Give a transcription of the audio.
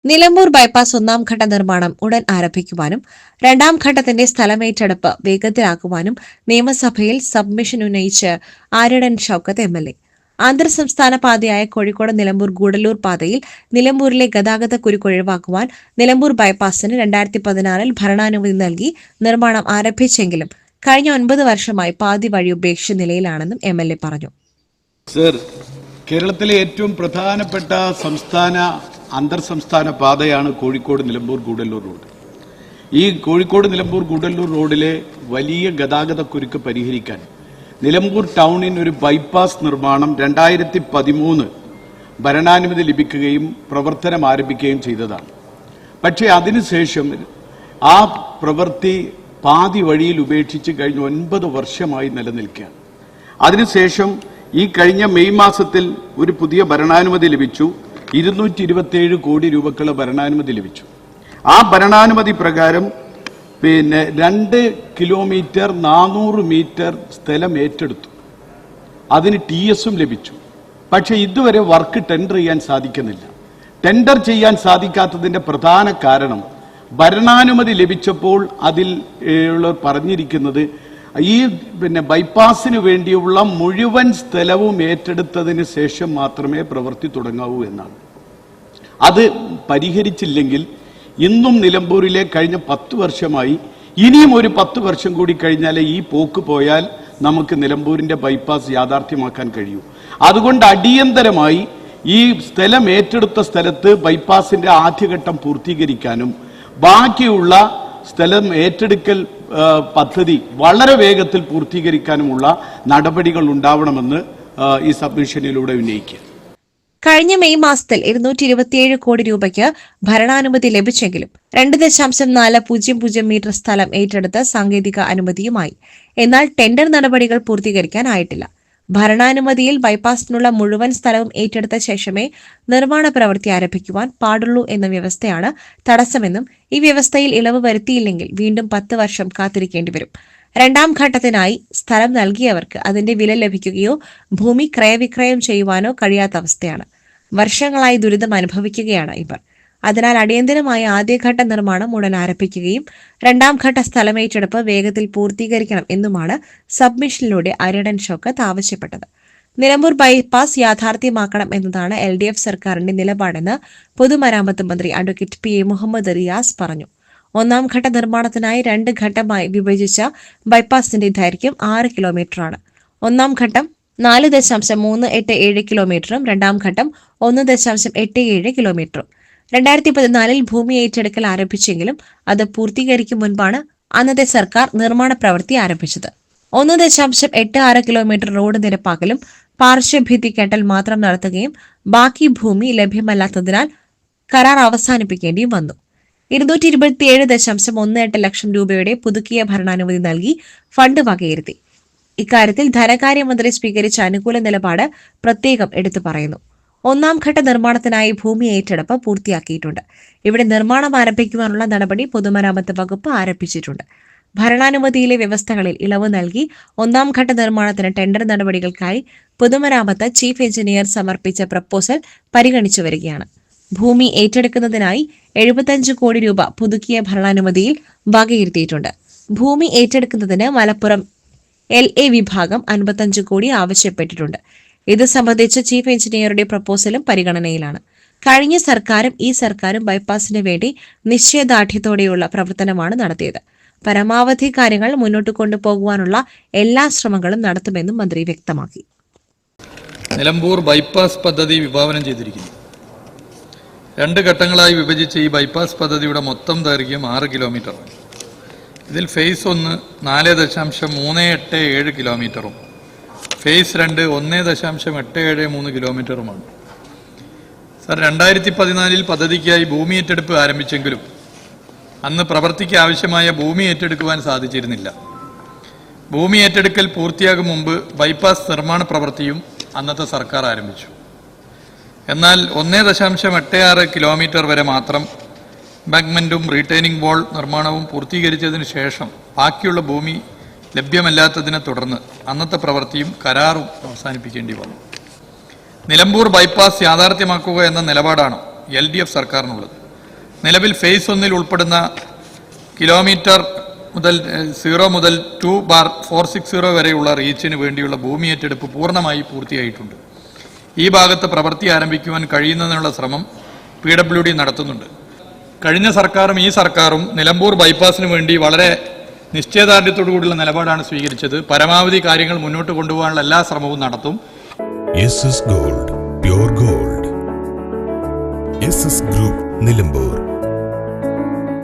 Nilambur bypass ഒന്നാം ഘട്ട നിർമ്മാണം ഉടൻ ആരംഭിക്കുവാനും രണ്ടാം ഘട്ടത്തിന്റെ സ്ഥലമേറ്റെടുപ്പ് വേഗത്തിലാക്കുവാനും നിയമസഭയിൽ സബ്മിഷൻ ഉന്നയിച്ച് ആര്യടൻ ഷൌക്കത്ത് എം.എൽ.എ. അന്തർ സംസ്ഥാന പാതയായ കോഴിക്കോട് നിലമ്പൂർ ഗൂഡല്ലൂർ പാതയിൽ നിലമ്പൂരിലെ ഗതാഗത കുരുക്ക് ഒഴിവാക്കുവാൻ നിലമ്പൂർ ബൈപ്പാസിന് 2016 ഭരണാനുമതി നൽകി നിർമ്മാണം ആരംഭിച്ചെങ്കിലും കഴിഞ്ഞ 9 വർഷമായി പാതി വഴി ഉപേക്ഷിച്ച നിലയിലാണെന്നും എം.എൽ.എ. പറഞ്ഞു. സർ, കേരളത്തിലെ ഏറ്റവും പ്രധാനപ്പെട്ട അന്തർ സംസ്ഥാന പാതയാണ് കോഴിക്കോട് നിലമ്പൂർ ഗൂഡല്ലൂർ റോഡ്. ഈ കോഴിക്കോട് നിലമ്പൂർ ഗൂഡല്ലൂർ റോഡിലെ വലിയ ഗതാഗത കുരുക്ക് പരിഹരിക്കാൻ നിലമ്പൂർ ടൗണിന് ഒരു ബൈപ്പാസ് നിർമ്മാണം 2013 ഭരണാനുമതി ലഭിക്കുകയും പ്രവർത്തനം ആരംഭിക്കുകയും ചെയ്തതാണ്. പക്ഷേ അതിനുശേഷം ആ പ്രവൃത്തി പാതി വഴിയിൽ ഉപേക്ഷിച്ച് കഴിഞ്ഞ 9 വർഷമായി നിലനിൽക്കുകയാണ്. അതിനുശേഷം ഈ കഴിഞ്ഞ മെയ് മാസത്തിൽ ഒരു പുതിയ ഭരണാനുമതി ലഭിച്ചു. 227 കോടി രൂപക്കുള്ള ഭരണാനുമതി ലഭിച്ചു. ആ ഭരണാനുമതി പ്രകാരം 2 കിലോമീറ്റർ 400 മീറ്റർ സ്ഥലം ഏറ്റെടുത്തു. അതിന് TSഉം ലഭിച്ചു. പക്ഷെ ഇതുവരെ വർക്ക് ടെൻഡർ ചെയ്യാൻ സാധിക്കുന്നില്ല. ടെൻഡർ ചെയ്യാൻ സാധിക്കാത്തതിന്റെ പ്രധാന കാരണം ഭരണാനുമതി ലഭിച്ചപ്പോൾ അതിൽ പറഞ്ഞിരിക്കുന്നത് ഈ ബൈപ്പാസിന് വേണ്ടിയുള്ള മുഴുവൻ സ്ഥലവും ഏറ്റെടുത്തതിന് ശേഷം മാത്രമേ പ്രവൃത്തി തുടങ്ങാവൂ എന്നാണ്. അത് പരിഹരിച്ചില്ലെങ്കിൽ ഇന്നും നിലമ്പൂരിലെ കഴിഞ്ഞ 10 വർഷമായി ഇനിയും ഒരു 10 വർഷം കൂടി കഴിഞ്ഞാലേ ഈ പോക്ക് പോയാൽ നമുക്ക് നിലമ്പൂരിന്റെ ബൈപ്പാസ് യാഥാർത്ഥ്യമാക്കാൻ കഴിയൂ. അതുകൊണ്ട് അടിയന്തരമായി ഈ സ്ഥലം ഏറ്റെടുത്ത സ്ഥലത്ത് ബൈപ്പാസിന്റെ ആദ്യഘട്ടം പൂർത്തീകരിക്കാനും ബാക്കിയുള്ള സ്ഥലം ഏറ്റെടുക്കൽ പദ്ധതി വളരെ വേഗത്തിൽ പൂർത്തീകരിക്കാനുമുള്ള നടപടികൾ ഉണ്ടാവണമെന്ന് ഈ സബ്മിഷനിലൂടെ ഉന്നയിക്കുക. കഴിഞ്ഞ മെയ് മാസത്തിൽ 227 കോടി രൂപയ്ക്ക് ഭരണാനുമതി ലഭിച്ചെങ്കിലും 2.400 മീറ്റർ സ്ഥലം ഏറ്റെടുത്ത് സാങ്കേതിക അനുമതിയുമായി. എന്നാൽ ടെൻഡർ നടപടികൾ പൂർത്തീകരിക്കാനായിട്ടില്ല. ഭരണാനുമതിയിൽ ബൈപ്പാസിനുള്ള മുഴുവൻ സ്ഥലവും ഏറ്റെടുത്ത ശേഷമേ നിർമ്മാണ പ്രവൃത്തി ആരംഭിക്കുവാൻ പാടുള്ളൂ എന്ന വ്യവസ്ഥയാണ് തടസ്സമെന്നും ഈ വ്യവസ്ഥയിൽ ഇളവ് വരുത്തിയില്ലെങ്കിൽ വീണ്ടും 10 വർഷം കാത്തിരിക്കേണ്ടി വരും. രണ്ടാം ഘട്ടത്തിനായി സ്ഥലം നൽകിയവർക്ക് അതിന്റെ വില ലഭിക്കുകയോ ഭൂമി ക്രയവിക്രയം ചെയ്യുവാനോ കഴിയാത്ത അവസ്ഥയാണ്. വർഷങ്ങളായി ദുരിതം അനുഭവിക്കുകയാണ് ഇവർ. അതിനാൽ അടിയന്തരമായ ആദ്യഘട്ട നിർമ്മാണം ഉടൻ ആരംഭിക്കുകയും രണ്ടാം ഘട്ട സ്ഥലമേറ്റെടുപ്പ് വേഗത്തിൽ പൂർത്തീകരിക്കണം എന്നുമാണ് സബ്മിഷനിലൂടെ ആര്യടൻ ഷൌക്കത്ത് ആവശ്യപ്പെട്ടത്. നിലമ്പൂർ ബൈപ്പാസ് യാഥാർത്ഥ്യമാക്കണം എന്നതാണ് LDF സർക്കാരിന്റെ നിലപാടെന്ന് പൊതുമരാമത്ത് മന്ത്രി അഡ്വക്കേറ്റ് P.A. മുഹമ്മദ് റിയാസ് പറഞ്ഞു. ഒന്നാം ഘട്ട നിർമ്മാണത്തിനായി 2 ഘട്ടമായി വിഭജിച്ച ബൈപ്പാസിന്റെ ദൈർഘ്യം 6 കിലോമീറ്ററാണ്. ഒന്നാം ഘട്ടം 4.387 കിലോമീറ്ററും രണ്ടാം ഘട്ടം 1.87 കിലോമീറ്ററും. 2014 ഭൂമി ഏറ്റെടുക്കൽ ആരംഭിച്ചെങ്കിലും അത് പൂർത്തീകരിക്കും മുൻപാണ് അന്നത്തെ സർക്കാർ നിർമ്മാണ പ്രവൃത്തി ആരംഭിച്ചത്. 1.86 കിലോമീറ്റർ റോഡ് നിരപ്പാക്കലും പാർശ്വഭിത്തി കെട്ടൽ മാത്രം നടത്തുകയും ബാക്കി ഭൂമി ലഭ്യമല്ലാത്തതിനാൽ കരാർ അവസാനിപ്പിക്കേണ്ടിയും വന്നു. 227.18 ലക്ഷം രൂപയുടെ പുതുക്കിയ ഭരണാനുമതി നൽകി ഫണ്ട് വകയിരുത്തി. ഇക്കാര്യത്തിൽ ധനകാര്യമന്ത്രി സ്വീകരിച്ച അനുകൂല നിലപാട് പ്രത്യേകം എടുത്തു പറയുന്നു. ഒന്നാം ഘട്ട നിർമ്മാണത്തിനായി ഭൂമി ഏറ്റെടുപ്പ് പൂർത്തിയാക്കിയിട്ടുണ്ട്. ഇവിടെ നിർമ്മാണം ആരംഭിക്കുവാനുള്ള നടപടി പൊതുമരാമത്ത് വകുപ്പ് ആരംഭിച്ചിട്ടുണ്ട്. ഭരണാനുമതിയിലെ വ്യവസ്ഥകളിൽ ഇളവ് നൽകി ഒന്നാം ഘട്ട നിർമ്മാണത്തിന് ടെൻഡർ നടപടികൾക്കായി പൊതുമരാമത്ത് ചീഫ് എഞ്ചിനീയർ സമർപ്പിച്ച പ്രപ്പോസൽ പരിഗണിച്ചു വരികയാണ്. ഭൂമി ഏറ്റെടുക്കുന്നതിനായി 75 കോടി രൂപ പുതുക്കിയ ഭരണാനുമതിയിൽ വകയിരുത്തിയിട്ടുണ്ട്. ഭൂമി ഏറ്റെടുക്കുന്നതിന് മലപ്പുറം LA വിഭാഗം 55 കോടി ആവശ്യപ്പെട്ടിട്ടുണ്ട്. ഇത് സംബന്ധിച്ച് ചീഫ് എഞ്ചിനീയറുടെ പ്രപ്പോസലും പരിഗണനയിലാണ്. കഴിഞ്ഞ സർക്കാരും ഈ സർക്കാരും ബൈപ്പാസിന് വേണ്ടി നിശ്ചയദാർഢ്യത്തോടെയുള്ള പ്രവർത്തനമാണ് നടത്തിയത്. പരമാവധി കാര്യങ്ങൾ മുന്നോട്ട് കൊണ്ടുപോകുവാനുള്ള എല്ലാ ശ്രമങ്ങളും നടത്തുമെന്നും മന്ത്രി വ്യക്തമാക്കി. നിലമ്പൂർ ബൈപ്പാസ് പദ്ധതി വിഭാവനം ചെയ്തിരിക്കുന്നു. 2 ഘട്ടങ്ങളായി വിഭജിച്ച ഈ ബൈപ്പാസ് പദ്ധതിയുടെ മൊത്തം ദൈർഘ്യം 6 കിലോമീറ്ററാണ്. ഇതിൽ ഫേസ് 1 4.387 കിലോമീറ്ററും ഫേസ് 2 1.873 കിലോമീറ്ററുമാണ്. സർ, 2014 പദ്ധതിക്കായി ഭൂമി ഏറ്റെടുപ്പ് ആരംഭിച്ചെങ്കിലും അന്ന് പ്രവൃത്തിക്ക് ആവശ്യമായ ഭൂമി ഏറ്റെടുക്കുവാൻ സാധിച്ചിരുന്നില്ല. ഭൂമി ഏറ്റെടുക്കൽ പൂർത്തിയാകും മുമ്പ് ബൈപ്പാസ് നിർമ്മാണ പ്രവൃത്തിയും അന്നത്തെ സർക്കാർ ആരംഭിച്ചു. എന്നാൽ 1.86 കിലോമീറ്റർ വരെ മാത്രം എംബാങ്ക്മെന്റും റീറ്റെയിനിങ് വാൾ നിർമ്മാണവും പൂർത്തീകരിച്ചതിന് ശേഷം ബാക്കിയുള്ള ഭൂമി ലഭ്യമല്ലാത്തതിനെ തുടർന്ന് അന്നത്തെ പ്രവൃത്തിയും കരാറും അവസാനിപ്പിക്കേണ്ടി വന്നു. നിലമ്പൂർ ബൈപ്പാസ് യാഥാർത്ഥ്യമാക്കുക എന്ന നിലപാടാണ് LDF സർക്കാരിനുള്ളത്. നിലവിൽ ഫേസ് 1 ഉൾപ്പെടുന്ന കിലോമീറ്റർ മുതൽ 0 മുതൽ 2/460 വരെയുള്ള റീച്ചിന് വേണ്ടിയുള്ള ഭൂമി ഏറ്റെടുപ്പ് പൂർണ്ണമായി പൂർത്തിയായിട്ടുണ്ട്. ഈ ഭാഗത്ത് പ്രവൃത്തി ആരംഭിക്കുവാൻ കഴിയുന്നതിനുള്ള ശ്രമം PWD നടത്തുന്നുണ്ട്. കഴിഞ്ഞ സർക്കാരും ഈ സർക്കാരും നിലമ്പൂർ ബൈപ്പാസിന് വേണ്ടി വളരെ നിശ്ചയദാർഢ്യത്തോടു കൂടിയുള്ള നിലപാടാണ് സ്വീകരിച്ചത്. പരമാവധി കാര്യങ്ങൾ മുന്നോട്ട് കൊണ്ടുപോകാനുള്ള എല്ലാ ശ്രമവും നടത്തും. SS Gold, pure gold. SS Group, Nilambur.